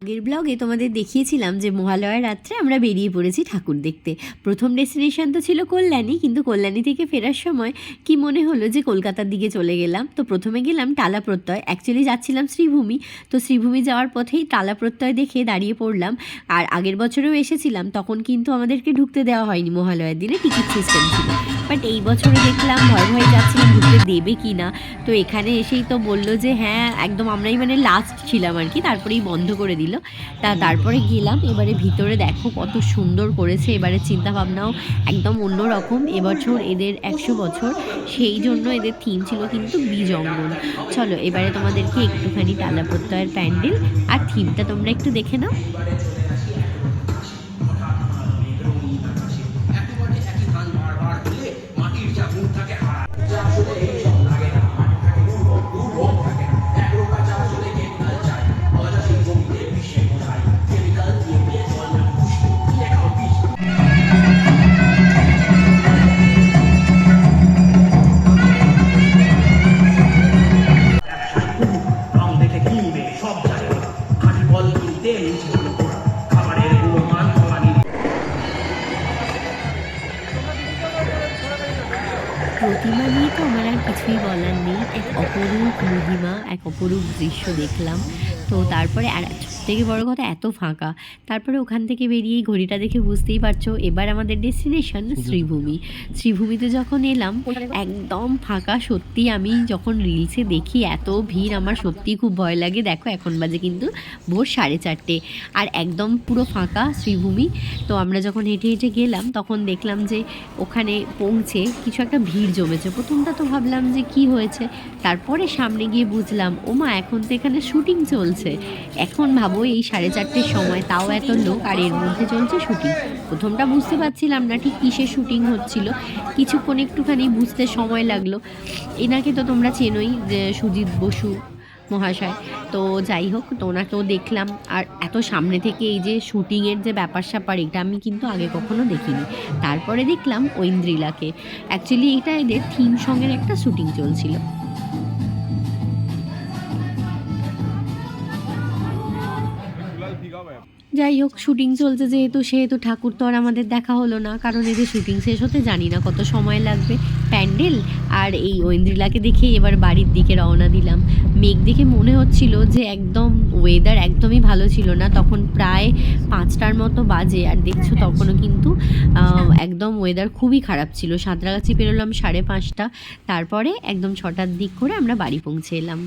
আগের ব্লগে তোমাদের দেখিয়েছিলাম যে মহালয়ার রাত্রে আমরা বেরিয়ে পড়েছি ঠাকুর দেখতে। প্রথম ডেস্টিনেশন তো ছিল কল্যাণী, কিন্তু কল্যাণী থেকে ফেরার সময় কি মনে হলো যে কলকাতার দিকে চলে গেলাম। তো প্রথমে গেলাম টালা প্রত্যয়, অ্যাকচুয়ালি যাচ্ছিলাম শ্রীভূমি। তো শ্রীভূমি যাওয়ার পথেই টালা প্রত্যয় দেখে দাঁড়িয়ে পড়লাম। আর আগের বছরেও এসেছিলাম, তখন কিন্তু আমাদেরকে ঢুকতে দেওয়া হয়নি, মহালয়ার দিনে টিকিট সিস্টেম ছিল। বাট এই বছরে দেখলাম ভয় ভয়ে যাচ্ছিলাম ঢুকতে দেবে কি না। তো এখানে এসেই তো বললো যে হ্যাঁ একদম, আমরাই মানে লাস্ট ছিলাম আর কি, তারপরেই বন্ধ করে দিল। তারপরে গেলাম। এবারে ভিতরে দেখো কত সুন্দর করেছে, এবারে চিন্তাভাবনাও একদম অন্যরকম। এবছর এদের 100 বছর, সেই জন্য এদের থিম ছিল কিন্তু বীজ অঙ্গন। চলো এবারে তোমাদেরকে একটুখানি টালা প্রত্যয়ের প্যান্ডেল আর থিমটা তোমরা একটু দেখে নাও। প্রতিমা নিয়ে তো আমার আর কিছুই বলার নেই, এক অপরূপ মহিমা, এক অপরূপ দৃশ্য দেখলাম। তো তারপরে আর থেকে বড় কথা এত ফাঁকা। তারপরে ওখান থেকে বেরিয়ে ঘড়িটা দেখে বুঝতেই পারছো এবার আমাদের ডেস্টিনেশন শ্রীভূমি। শ্রীভূমিতে যখন এলাম একদম ফাঁকা। সত্যি আমি যখন রিলসে দেখি এত ভিড়, আমার সত্যিই খুব ভয় লাগে। দেখো এখন বাজে কিন্তু ভোর 4:30, আর একদম পুরো ফাঁকা শ্রীভূমি। তো আমরা যখন হেঁটে হেঁটে গেলাম তখন দেখলাম যে ওখানে পৌঁছে কিছু একটা ভিড় জমেছে। প্রথমটা তো ভাবলাম যে কি হয়েছে, তারপরে সামনে গিয়ে বুঝলাম ওমা এখন তো এখানে শুটিং চলছে। এখন ভাবো এই 4:30 সময়, তাও এত লোক, আর এর মধ্যে চলছে শুটিং। প্রথমটা বুঝতে পারছিলাম না ঠিক কিসের শুটিং হচ্ছিল, কিছুক্ষণ একটুখানি বুঝতে সময় লাগলো। এনাকে তো তোমরা চেনোই, যে সুজিত বসু মহাশয়। তো যাই হোক, তো ওনাকেও দেখলাম। আর এত সামনে থেকে এই যে শুটিংয়ের যে ব্যাপার স্যাপার, এটা আমি কিন্তু আগে কখনো দেখিনি। তারপরে দেখলাম ঐন্দ্রিলাকে, অ্যাকচুয়ালি এটা এদের থিম সঙ্গের একটা শুটিং চলছিল। যাই হোক, শুটিং চলছে সেহেতু ঠাকুর তো আর আমাদের দেখা হলো না, কারণ এদের শুটিং শেষ হতে জানি না কত সময় লাগবে। প্যান্ডেল আর এই ঐন্দ্রিলাকে দেখেই এবার বাড়ির দিকে রওনা দিলাম। মেঘ দেখে মনে হচ্ছিল যে একদম ওয়েদার একদমই ভালো ছিল না। তখন প্রায় 5টার মতো বাজে, আর দেখছো তখনও কিন্তু একদম ওয়েদার খুবই খারাপ ছিল। সাঁতরাগাছি পেরোলাম 5:30, তারপরে একদম 6টার দিক করে আমরা বাড়ি পৌঁছে এলাম।